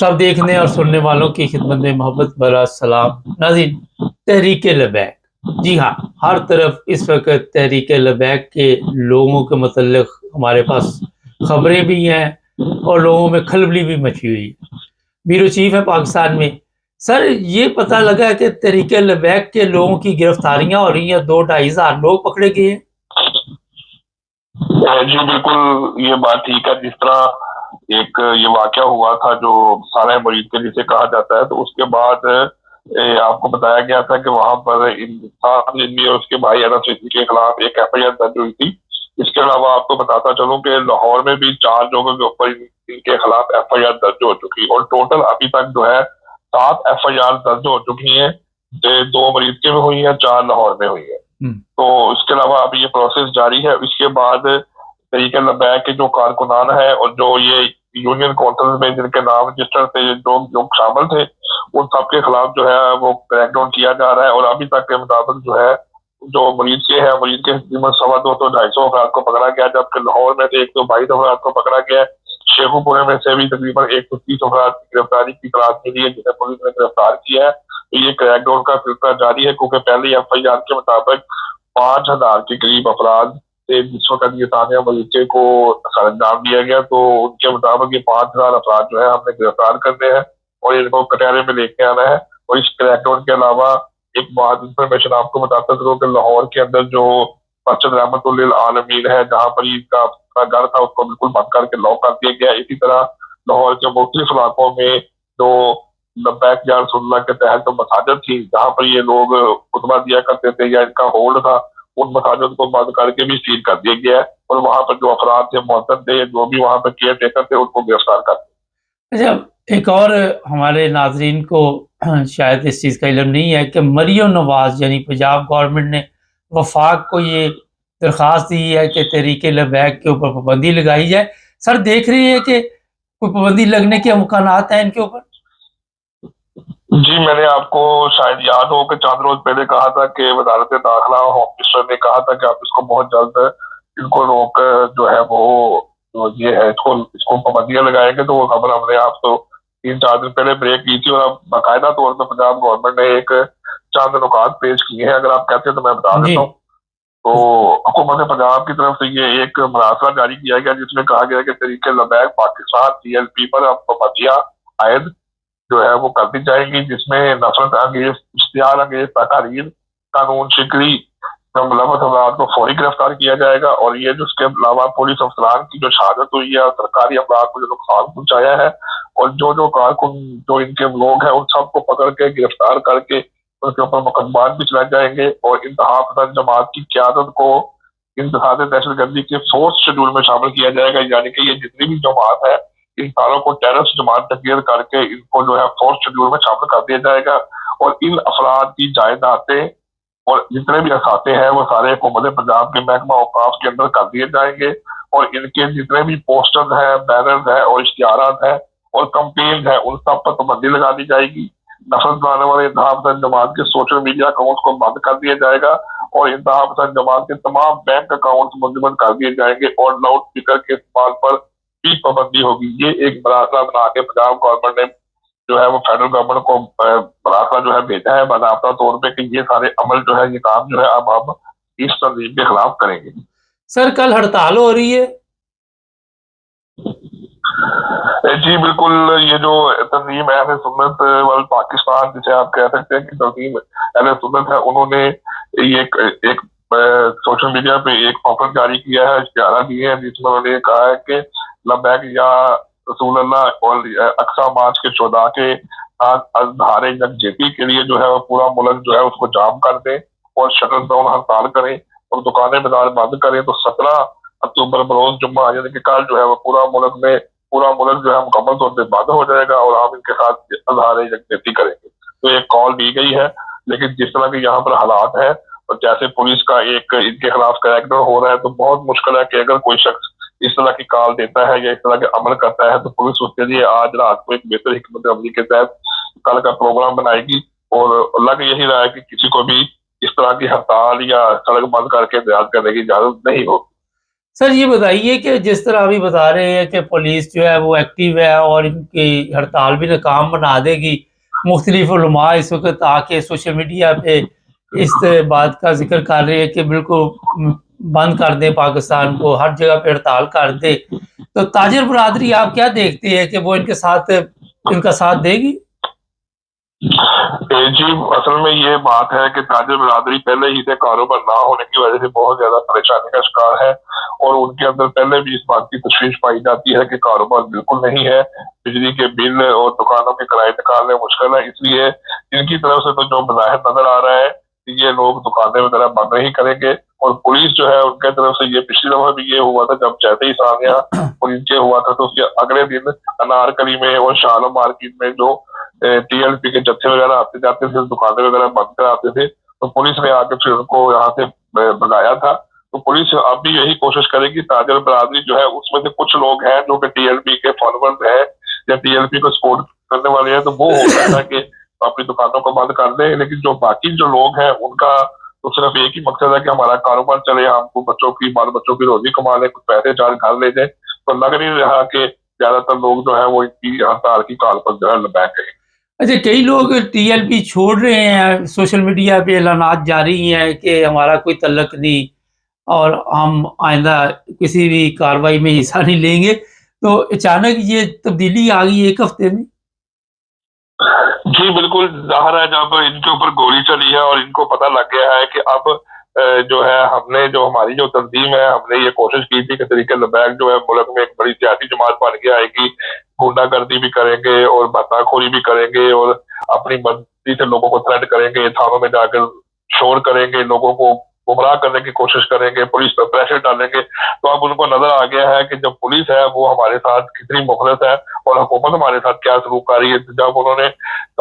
सब देखने और सुनने वालों की खिदमत में मोहब्बत भरा सलाम। नाज़रीन, तहरीके लबैक, जी हाँ, हर तरफ इस वक्त तहरीके लबैक के लोगों के मतलब हमारे पास खबरें भी हैं और लोगों में खलबली भी मची हुई है। ब्यूरो चीफ है पाकिस्तान में। सर, ये पता लगा है कि तहरीके लबैक के लोगों की गिरफ्तारियां हो रही हैं, 2-2.5 हज़ार लोग पकड़े गए हैं। जी बिल्कुल, ये बात ठीक है। जिस तरह एक ये वाक़या हुआ था जो सारा मरीज के जिसे कहा जाता है, तो उसके बाद आपको बताया गया था कि वहां पर इंसान जिंदगी और उसके भाई अनस रिजवी के खिलाफ एक एफआईआर दर्ज हुई थी। इसके अलावा आपको बताता चलूं कि लाहौर में भी 4 लोगों के ऊपर इनके खिलाफ एफआईआर दर्ज हो चुकी है और टोटल अभी तक जो है 7 एफआईआर दर्ज हो चुकी है। 2 मरीज के में हुई है, 4 लाहौर में हुई है। तो इसके अलावा अभी ये प्रोसेस जारी है। इसके बाद तरीके लबैक के जो कारकुनान है और जो ये यूनियन काउंसिल में जिनके नाम रजिस्टर थे, जो लोग शामिल थे, उन सबके खिलाफ जो है वो क्रैकडाउन किया जा रहा है। और अभी तक के मुताबिक जो है जो मरीज के है, मरीज के तकरीबन 250-250 अफराद को पकड़ा गया, जबकि लाहौर में से 122 अफराद को पकड़ा गया है। शेखुपुरे में से भी तकरीबन 130 अफराद की गिरफ्तारी की तलाश मिली है, जिन्हें पुलिस ने गिरफ्तार किया है। तो ये क्रैकडाउन का सिलसिला जारी है, क्योंकि पहले एफआईआर के मुताबिक 5,000 के करीब अफराद से जिस वक्त ये तानिया मलिके को सरंजाम दिया गया, तो उनके मुताबिक ये 5,000 अफराद जो है हमने गिरफ्तार करने हैं और इनको कटहरे में लेके आना है। और इस क्रैकडाउन के अलावा एक बात इन्फॉर्मेशन आपको बताता चलूं कि लाहौर के अंदर जो मस्जिद रहमतुल्लिल आलमीन है, जहाँ पर इसका अपना घर था, उसको बिल्कुल बंद करके लॉक कर दिया गया। इसी तरह लाहौर के मुख्तलिफ इलाकों में जो लब्बैक या रसूलुल्लाह के तहत जो मसाजिद थी, जहाँ पर ये लोग खुतबा दिया करते थे या इनका होल्ड था, उन मसाजिद को बंद करके भी सील कर दिया गया है। और वहाँ पर जो अफराद थे, मुअत्तन थे, जो भी वहाँ पर केयर टेकर थे, उनको गिरफ्तार कर दिया। अच्छा, एक और हमारे नाजरीन को शायद इस चीज़ का इल्म नहीं है कि मरियम नवाज यानी पंजाब गवर्नमेंट ने वफाक को ये दरख्वास्त दी है कि तहरीके लबैक के ऊपर पाबंदी लगाई जाए। सर, देख रही है कि कोई पाबंदी लगने के इम्कानात हैं इनके ऊपर? जी, मैंने आपको शायद याद हो कि चंद रोज पहले कहा था कि वजारत दाखिला होम मिनिस्टर ने कहा था कि आप इसको बहुत जल्द इनको रोक जो है वो जो ये है इसको इसको पाबंदियां लगाएंगे। तो वो खबर हमने आपको 3-4 दिन पहले ब्रेक की थी और अब बाकायदा तौर पर पंजाब गवर्नमेंट ने एक चंद नुकात पेश किए हैं। अगर आप कहते हैं तो मैं बता जी। देता हूँ। तो हुकूमत पंजाब की तरफ से ये एक मरासला जारी किया गया, जिसमें कहा गया कि तरीके लबैक पाकिस्तान टीएलपी पर अब पाबंदियां आयद जो है वो कर दी जाएगी, जिसमें नफरत अंगेज इश्तियार अंगेज तकारीर कानून शिकरी मुलवत अफराद को फौरी गिरफ्तार किया जाएगा। और ये जो उसके अलावा पुलिस अफसरान की जो शहादत हुई है, सरकारी अफराद को जो नुकसान पहुंचाया है, और जो जो कारकुन जो इनके लोग हैं, उन सबको पकड़ के गिरफ्तार करके उनके ऊपर मुकदमात भी चलाए जाएंगे। और इंतहा पसंद जमात की क्यादत को इंतहाद दहशतगर्दी के फोर्स शेड्यूल में शामिल किया जाएगा। यानी कि ये जितनी भी जमात है, इन सारों को टेररिस्ट जमात तकरीर करके इनको जो है फोर्स शेड्यूल में शामिल कर दिया जाएगा। और इन अफराद की जायदादें और जितने भी असाते हैं वो सारे हुकूमत पंजाब के महकमा औकाफ के अंदर कर दिए जाएंगे। और इनके जितने भी पोस्टर्स हैं, बैनर्स हैं और इश्तिहारात हैं और कंपेन है, उन सब पर पाबंदी लगा दी जाएगी। नफरत बनाने वाले इंतहा पसंद जमात के सोशल मीडिया अकाउंट्स को बंद कर दिया जाएगा और इंतहा पसंद जमात के तमाम बैंक अकाउंट्स मुंजमद कर दिए जाएंगे और लाउड स्पीकर के इस्तेमाल पर भी पाबंदी होगी। ये एक मरासला बना के पंजाब गवर्नमेंट ने जो है वो फेडरल गवर्नमेंट को मरासला जो है भेजा है बाकायदा तौर पे कि ये सारे अमल जो है, ये काम जो है अब हम इस तंजीम के खिलाफ करेंगे। सर, कल हड़ताल हो रही है। जी बिल्कुल, ये जो तंजीम अहले सुन्नत वल पाकिस्तान जिसे आप कह सकते हैं कि तंजीम अहले सुन्नत है, उन्होंने ये एक सोशल मीडिया पे एक पॉपलेट जारी किया है, इश्तिहार दिए हैं, जिसमें उन्होंने कहा है कि लबैक या रसूलुल्लाह और अक्सा मार्च के शुहदा के अजहारे यकजहती के लिए जो है वो पूरा मुल्क जो है उसको जाम कर दें और शटर डाउन हड़ताल करें और दुकानें बाजार बंद करें। तो 17 अक्टूबर बरोज जुम्मा यानी कि कल जो है वो पूरा मुल्क जो है मुकम्मल तौर पर बंद हो जाएगा और हम इनके साथ अजहारे यकजहती करेंगे। तो एक कॉल दी गई है, लेकिन जिस तरह के यहाँ पर हालात है और जैसे पुलिस का एक इनके खिलाफ क्रैकडाउन हो रहा है, तो बहुत मुश्किल है कि अगर कोई शख्स इस तरह की कॉल देता है या इस तरह के अमल करता है, तो पुलिस उसके लिए आज रात को एक बेहतर हिकमत अमली के तहत कल का प्रोग्राम बनाएगी। और लग यही रहा है कि किसी को भी इस तरह की हड़ताल या सड़क बंद करके इंतजार करने की इजाजत नहीं होगी। सर ये बताइए कि जिस तरह अभी बता रहे हैं कि पुलिस जो है वो एक्टिव है और इनकी हड़ताल भी नाकाम बना देगी, मुख्तलिफ उलमा इस वक्त आके सोशल मीडिया पे इस बात का जिक्र कर रहे हैं कि बिल्कुल बंद कर दें पाकिस्तान को, हर जगह पे हड़ताल कर दे। तो ताजिर बरादरी आप क्या देखते हैं कि वो इनका साथ देगी? जी, असल में ये बात है कि ताजिर बिरादरी पहले ही से कारोबार ना होने की वजह से बहुत ज्यादा परेशानी का शिकार है और उनके अंदर पहले भी इस बात की तशवीश पाई जाती है कि कारोबार बिल्कुल नहीं है, बिजली के बिल और दुकानों के किराए निकालने मुश्किल है। इसलिए इनकी तरफ से तो जो बज़ाहिर नजर आ रहा है कि ये लोग दुकानें वगैरह बंद नहीं करेंगे और पुलिस जो है उनके तरफ से ये पिछली दफा भी ये हुआ था जब जैसे ही सानिया पुलिस के हुआ था तो उसके अगले दिन अनारकली में और शालम मार्केट में जो टीएलपी के जत्थे वगैरह आते जाते थे, दुकानें वगैरह बंद कराते थे, तो पुलिस ने आके फिर उनको यहाँ से भगाया था। तो पुलिस अब भी यही कोशिश करेगी। ताजिर बरादरी जो है उसमें से कुछ लोग हैं जो कि टीएलपी के फॉलोअर्स हैं या टीएलपी को सपोर्ट करने वाले हैं, तो वो हो सकता है कि अपनी दुकानों को बंद कर दें, लेकिन जो बाकी जो लोग हैं उनका तो सिर्फ एक ही मकसद है कि हमारा कारोबार चले, हमको बच्चों की बाल बच्चों की रोजी कमा ले, कुछ पैसे चार घर ले जाए। तो लग नहीं रहा कि ज्यादातर लोग जो है वो इनकी हड़ताल की काल पर जो है लबैक है। अच्छा, कई लोग टीएलपी छोड़ रहे हैं, सोशल मीडिया पे ऐलानात जारी हैं कि हमारा कोई तल्लक नहीं और हम आइंदा किसी भी कार्रवाई में हिस्सा नहीं लेंगे। तो अचानक ये तब्दीली आ गई एक हफ्ते में। जी बिल्कुल, ज़ाहिर है जब इनके ऊपर गोली चली है और इनको पता लग गया है कि अब जो है हमने जो हमारी जो तंजीम है हमने ये कोशिश की थी कि तरीके लबैक जो है मुल्क में एक बड़ी सियासी जमात बन के आएगी, गुंडागर्दी भी करेंगे और भत्ताखोरी भी करेंगे और अपनी मर्जी से लोगों को थ्रेट करेंगे, थानों में जाकर शोर करेंगे, लोगों को गुमराह करने की कोशिश करेंगे, पुलिस पर प्रेशर डालेंगे। तो अब उनको नजर आ गया है कि जब पुलिस है वो हमारे साथ कितनी मुखलिस है और हुकूमत हमारे साथ क्या सलूक कर रही है। जब उन्होंने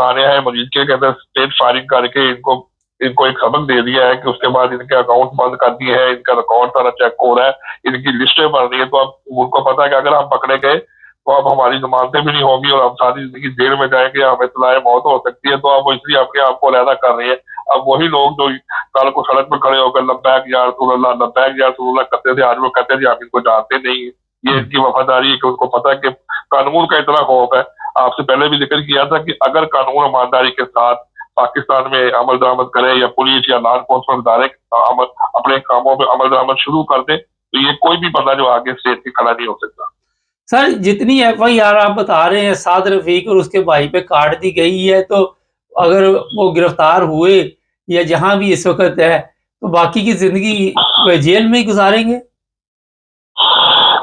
तानिया मजीद के अंदर स्टेट फायरिंग करके इनको इनको एक सबक दे दिया है कि उसके बाद इनके अकाउंट बंद कर दिए हैं, इनका अकाउंट सारा चेक हो रहा है, इनकी लिस्टें बन रही है, तो अब उनको पता है कि अगर हम पकड़े गए तो अब हमारी जमानतें भी नहीं होगी और हम सारी जिंदगी जेल में जाएंगे, हमें सलाह मौत हो सकती है। तो अब वो इसलिए अपने आप को अलहदा कर रही है। अब वही लोग जो कल को सड़क पर खड़े होकर लब्बैक या रसूलुल्लाह लब्बैक या रसूलुल्लाह करते थे, आज वो कहते थे हम इनको जानते नहीं। ये इनकी वफादारी है कि उनको पता है कि कानून का इतना खौफ है। आपसे पहले भी जिक्र किया था कि अगर कानून ईमानदारी के साथ पाकिस्तान में अमल दरामद करे या पुलिस या लॉ एनफोर्समेंट इदारे अपने कामों में अमल दरामद शुरू कर दे तो ये कोई भी बंदा जो आगे स्टेज के खड़ा नहीं हो सकता। सर जितनी एफआईआर आप बता रहे हैं साद रफीक और उसके भाई पे काट दी गई है, तो अगर वो गिरफ्तार हुए या जहां भी इस वक्त है तो बाकी की जिंदगी जेल में ही गुजारेंगे।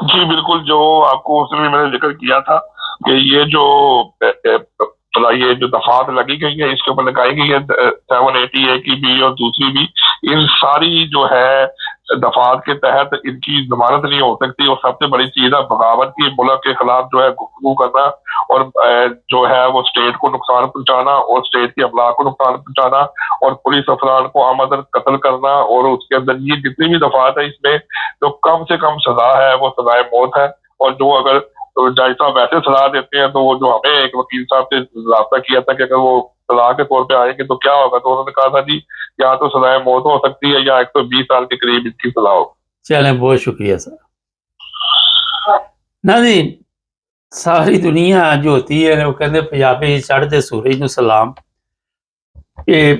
जी बिल्कुल, जो आपको उसमें भी मैंने जिक्र किया था कि ये जो दफात लगी गई है इसके ऊपर लगाई गई है 780A की भी और दूसरी भी, इन सारी जो है दफात के तहत इनकी जमानत नहीं हो सकती। और सबसे बड़ी चीज है बगावत की, मुल्क के खिलाफ जो है गुफ्तगू करना और जो है वो स्टेट को नुकसान पहुंचाना और स्टेट के अमला को नुकसान पहुंचाना और पुलिस अफसरान को आमदन कत्ल करना। और उसके अंदर ये जितनी भी दफात है इसमें जो कम से कम सजा है वो सजाए मौत है। और जो अगर तो जज साहब वैसे सलाह देते हैं तो वो जो हमें एक वकील साहब से रब्ता किया था कि अगर वो सलाह के तौर पे आएंगे तो क्या होगा, तो उन्होंने कहा था जी या तो सजाए मौत हो सकती है या 120 साल के करीब इसकी सजा हो। चलें, बहुत शुक्रिया सर। नाज़रीन, सारी दुनिया जो होती है वो कहते पंजाबी चढ़ते सूरज नूं सलाम।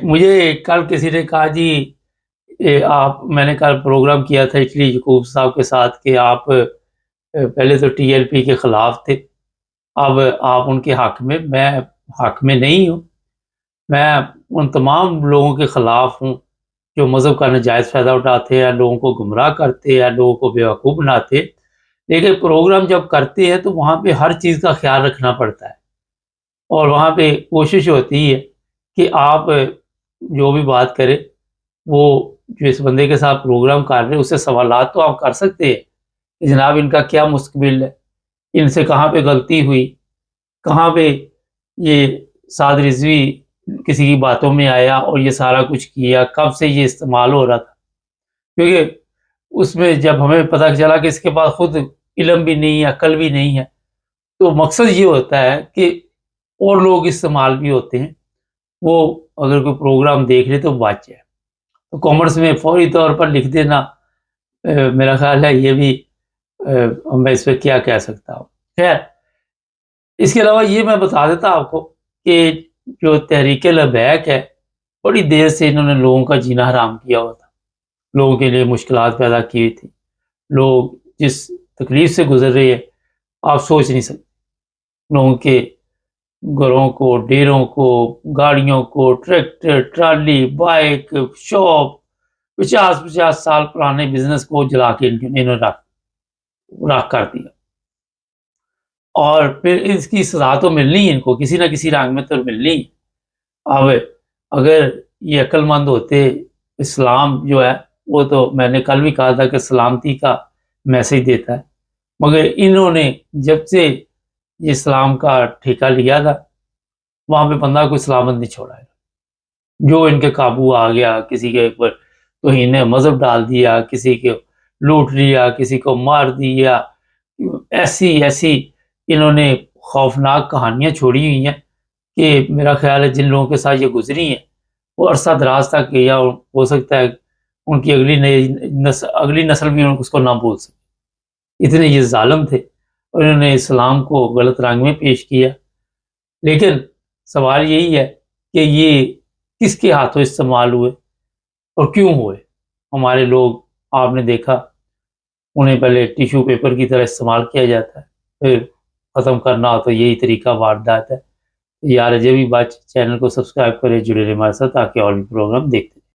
मुझे कल किसी ने कहा जी मैंने कल प्रोग्राम किया था इटली यकूब साहब के साथ कि आप पहले तो टीएलपी के ख़िलाफ़ थे, अब आप उनके हक़ में, मैं हक़ में नहीं हूँ। मैं उन तमाम लोगों के ख़िलाफ़ हूँ जो मज़हब का नाजायज़ फ़ायदा उठाते हैं, लोगों को गुमराह करते हैं, लोगों को बेवकूफ़ बनाते। लेकिन प्रोग्राम जब करते हैं तो वहाँ पे हर चीज़ का ख्याल रखना पड़ता है और वहाँ पे कोशिश होती है कि आप जो भी बात करें, वो जो इस बंदे के साथ प्रोग्राम कर रहे हैं उससे सवालात तो आप कर सकते हैं कि जनाब इनका क्या मुस्तकबिल है, इनसे कहाँ पे गलती हुई, कहाँ पे ये साद रिजवी किसी की बातों में आया और ये सारा कुछ किया, कब से ये इस्तेमाल हो रहा था। क्योंकि उसमें जब हमें पता चला कि इसके पास खुद इल्म भी नहीं है, अक्ल भी नहीं है, तो मकसद ये होता है कि और लोग इस्तेमाल भी होते हैं, वो अगर कोई प्रोग्राम देख ले तो बच जाए। तो कॉमर्स में फौरी तौर पर लिख देना, मेरा ख्याल है ये भी मैं इस पर क्या कह सकता हूँ। खैर, इसके अलावा ये मैं बता देता आपको कि जो तहरीक लबैक है, बड़ी देर से इन्होंने लोगों का जीना हराम किया हुआ था, लोगों के लिए मुश्किलात पैदा की हुई थी। लोग जिस तकलीफ से गुजर रहे हैं, आप सोच नहीं सकते। लोगों के घरों को, डेरों को, गाड़ियों को, ट्रैक्टर, ट्राली, बाइक, शॉप, 50-50 साल पुराने बिजनेस को जला के इन्होंने राख कर दिया। और फिर इसकी सजा तो मिलनी है इनको, किसी ना किसी रंग में तो मिलनी है। अब अगर ये अक्लमंद होते, इस्लाम जो है वो तो मैंने कल भी कहा था कि सलामती का मैसेज देता है, मगर इन्होंने जब से ये इस्लाम का ठेका लिया था, वहाँ पे बंदा कोई सलामत नहीं छोड़ा है। जो इनके काबू आ गया, किसी के ऊपर तौहीन मज़हब डाल दिया, किसी को लूट लिया, किसी को मार दिया, ऐसी इन्होंने खौफनाक कहानियाँ छोड़ी हुई हैं कि मेरा ख्याल है जिन लोगों के साथ ये गुजरी हैं, वो अरसा दराज तक, या हो सकता है उनकी अगली नस्ल भी उसको ना भूल सके। इतने ये ज़ालिम थे और इन्होंने इस्लाम को गलत रंग में पेश किया। लेकिन सवाल यही है कि ये किसके हाथों इस्तेमाल हुए और क्यों हुए? हमारे लोग, आपने देखा, उन्हें पहले टिश्यू पेपर की तरह इस्तेमाल किया जाता है, फिर ख़त्म करना हो तो यही तरीका वारदात है। यार अजय भी बात चैनल को सब्सक्राइब करें, जुड़े रहे हमारे साथ ताकि और भी प्रोग्राम देखते